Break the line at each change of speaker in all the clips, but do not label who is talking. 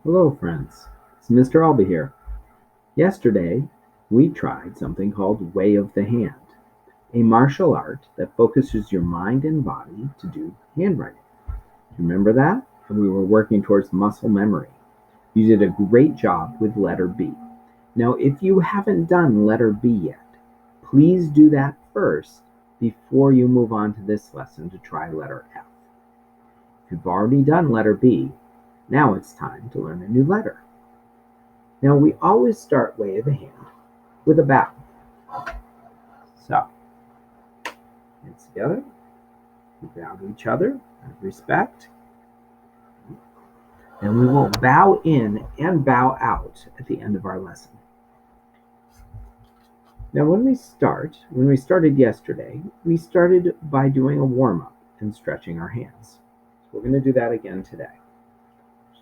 Hello, friends. It's Mr. Alby here. Yesterday, we tried something called Way of the Hand, a martial art that focuses your mind and body to do handwriting. Remember that? And we were working towards muscle memory. You did a great job with letter B. Now, if you haven't done letter B yet, please do that first before you move on to this lesson to try letter F. If you've already done letter B, now it's time to learn a new letter. Now, we always start way of the hand with a bow. So, hands together, we bow to each other out of respect, and we will bow in and bow out at the end of our lesson. Now, when we started yesterday, we started by doing a warm-up and stretching our hands. So we're going to do that again today.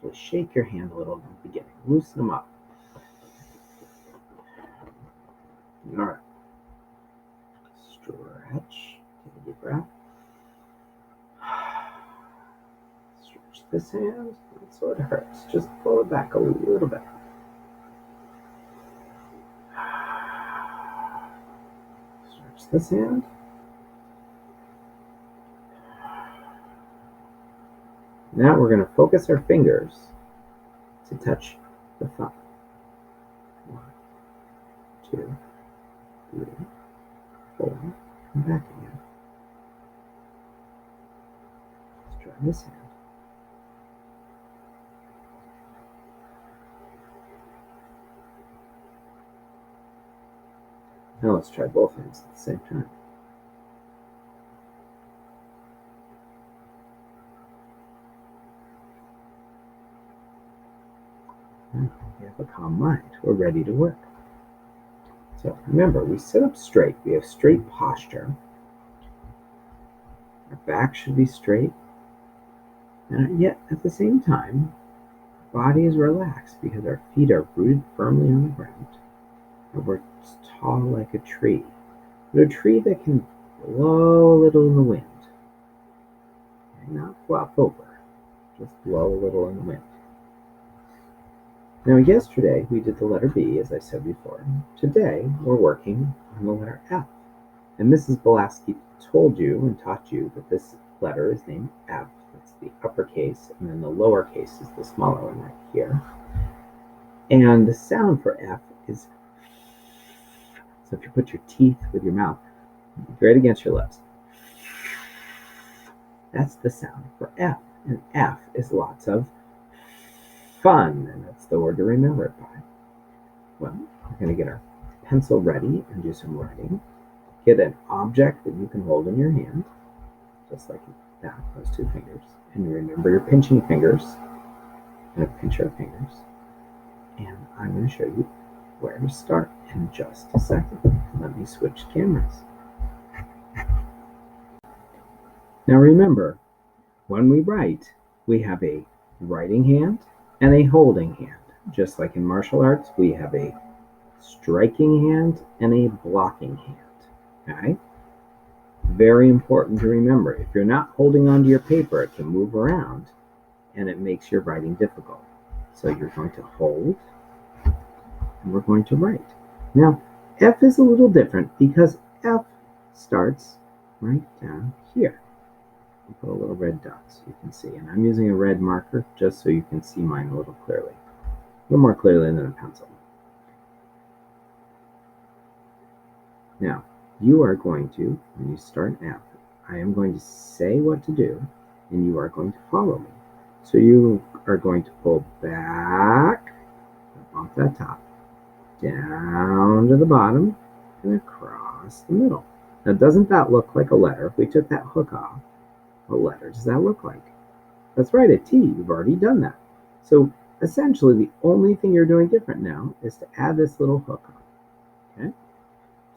So shake your hand a little in the beginning, loosen them up. All right. Stretch. Take a deep breath. Stretch this hand, so it hurts. Just pull it back a little bit. Stretch this hand. Now we're going to focus our fingers to touch the thumb. 1, 2, 3, 4, and back again. Let's try this hand. Now let's try both hands at the same time. Now we have a calm mind. We're ready to work. So remember, we sit up straight. We have straight posture. Our back should be straight. And yet, at the same time, our body is relaxed because our feet are rooted firmly on the ground. And we're tall like a tree. But a tree that can blow a little in the wind. And not flop over. Just blow a little in the wind. Now, yesterday we did the letter B, as I said before. Today we're working on the letter F. And Mrs. Belaski told you and taught you that this letter is named F. That's the uppercase, and then the lowercase is the smaller one right here. And the sound for F is F. So if you put your teeth with your mouth right against your lips, that's the sound for F. And F is lots of fun, and that's the word to remember it by. Well, we're going to get our pencil ready and do some writing. Get an object that you can hold in your hand, just like that, those two fingers. And remember your pinching fingers. I'm going to pinch our fingers. And I'm going to show you where to start in just a second. Let me switch cameras. Now remember, when we write, we have a writing hand and a holding hand. Just like in martial arts, we have a striking hand and a blocking hand. Okay? Very important to remember. If you're not holding onto your paper, it can move around and it makes your writing difficult. So you're going to hold and we're going to write. Now, F is a little different because F starts right down here. I'll put a little red dot so you can see. And I'm using a red marker just so you can see mine a little clearly. A little more clearly than a pencil. Now, you are going to, when you start F, I am going to say what to do, and you are going to follow me. So you are going to pull back off that top, down to the bottom, and across the middle. Now, doesn't that look like a letter? If we took that hook off, what letter does that look like? That's right, a T. You've already done that. So essentially, the only thing you're doing different now is to add this little hook on. Okay?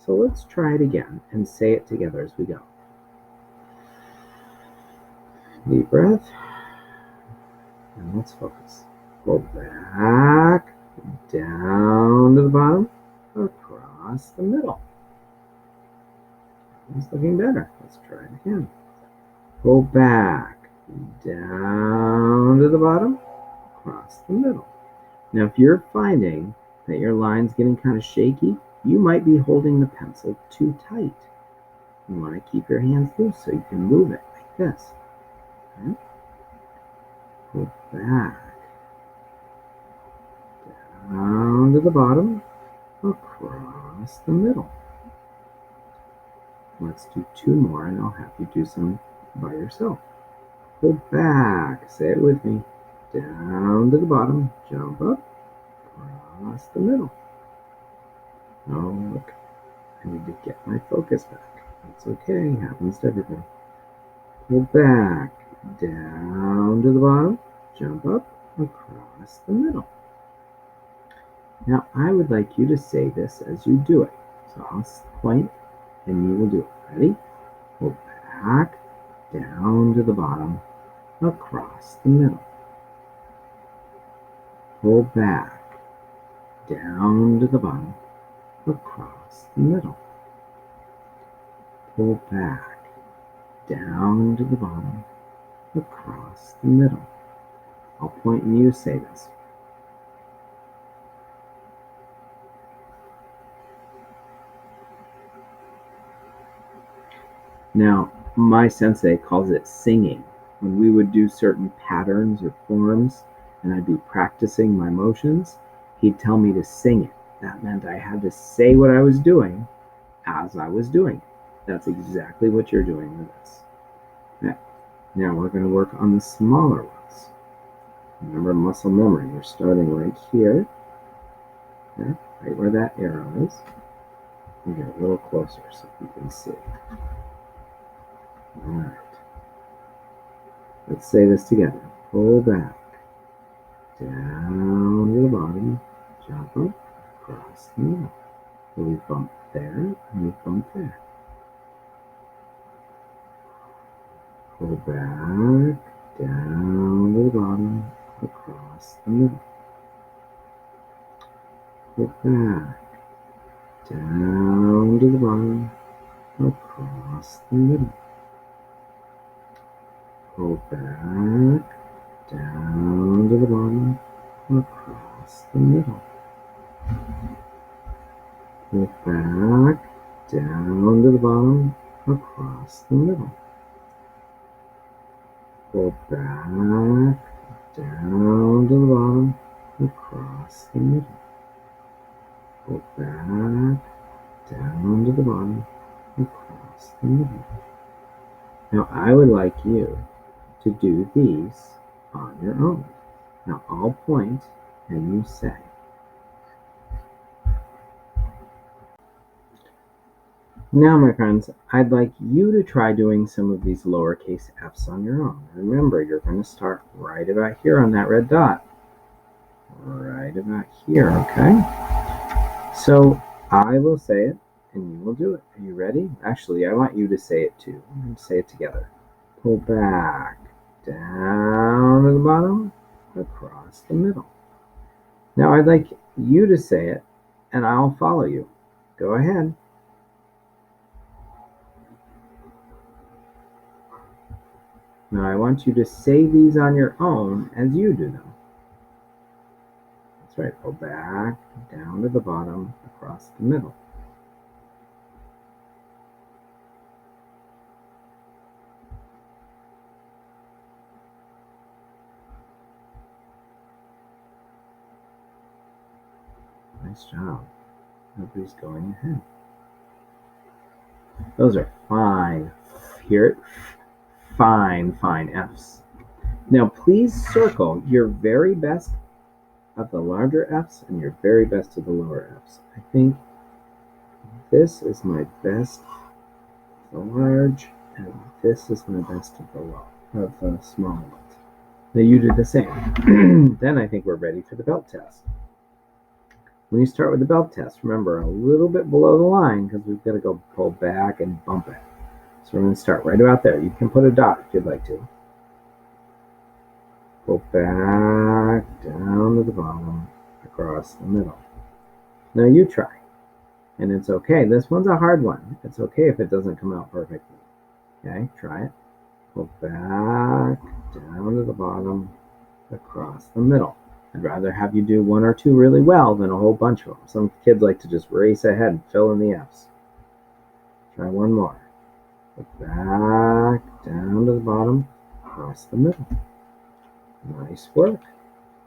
So let's try it again and say it together as we go. Deep breath. And let's focus. Go back, down to the bottom, across the middle. It's looking better. Let's try it again. Go back, down to the bottom, across the middle. Now, if you're finding that your line's getting kind of shaky, you might be holding the pencil too tight. You want to keep your hands loose so you can move it like this. Okay? Pull back, down to the bottom, across the middle. Let's do 2 more, and I'll have you do some by yourself. Pull back, say it with me, down to the bottom, jump up, across the middle. Oh, look, I need to get my focus back. That's okay, happens to everybody. Pull back, down to the bottom, jump up, across the middle. Now, I would like you to say this as you do it. So I'll point and you will do it. Ready? Pull back, down to the bottom, across the middle. Pull back, down to the bottom, across the middle. Pull back, down to the bottom, across the middle. I'll point and you say this. Now, my sensei calls it singing. When we would do certain patterns or forms and I'd be practicing my motions, he'd tell me to sing it. That meant I had to say what I was doing as I was doing it. That's exactly what you're doing with this. Now we're going to work on the smaller ones. Remember muscle memory. We're starting right here, okay, right where that arrow is. We get a little closer so you can see. All right. Let's say this together. Pull back, down to the bottom, jump up, across the middle. So we bump there and we bump there. Pull back, down to the bottom, across the middle. Pull back, down to the bottom, across the middle. Pull back, down to the bottom, across the middle. Pull back, down to the bottom, across the middle. Pull back, down to the bottom, across the middle. Pull back, down to the bottom, across the middle. Now I would like you to do these on your own. Now I'll point and you say. Now, my friends, I'd like you to try doing some of these lowercase f's on your own. Remember, you're going to start right about here on that red dot. Right about here, okay? So I will say it and you will do it. Are you ready? Actually, I want you to say it too. Say it together. Pull back, down to the bottom, across the middle. Now I'd like you to say it and I'll follow you. Go ahead. Now I want you to say these on your own as you do them. That's right, pull back, down to the bottom, across the middle. Nice job. Nobody's going ahead. Those are fine. Hear it? Fine F's. Now please circle your very best of the larger F's and your very best of the lower F's. I think this is my best of the large, and this is my best of the low, of the small ones. Now you do the same. Then I think we're ready for the belt test. When you start with the belt test, remember a little bit below the line because we've got to go pull back and bump it. So we're going to start right about there. You can put a dot if you'd like to. Pull back, down to the bottom, across the middle. Now you try. And it's okay. This one's a hard one. It's okay if it doesn't come out perfectly. Okay, try it. Pull back, down to the bottom, across the middle. I'd rather have you do one or two really well than a whole bunch of them. Some kids like to just race ahead and fill in the F's. Try one more. Look back, down to the bottom, across the middle. Nice work.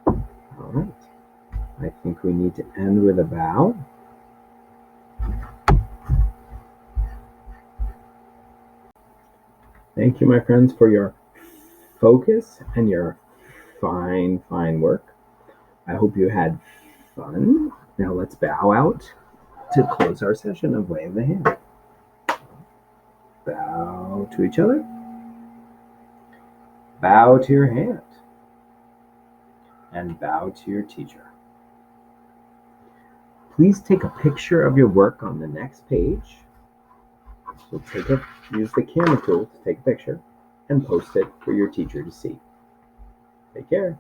All right. I think we need to end with a bow. Thank you, my friends, for your focus and your fine work. I hope you had fun. Now let's bow out to close our session of Way of the Hand. Bow to each other. Bow to your hand. And bow to your teacher. Please take a picture of your work on the next page. So use the camera tool to take a picture and post it for your teacher to see. Take care.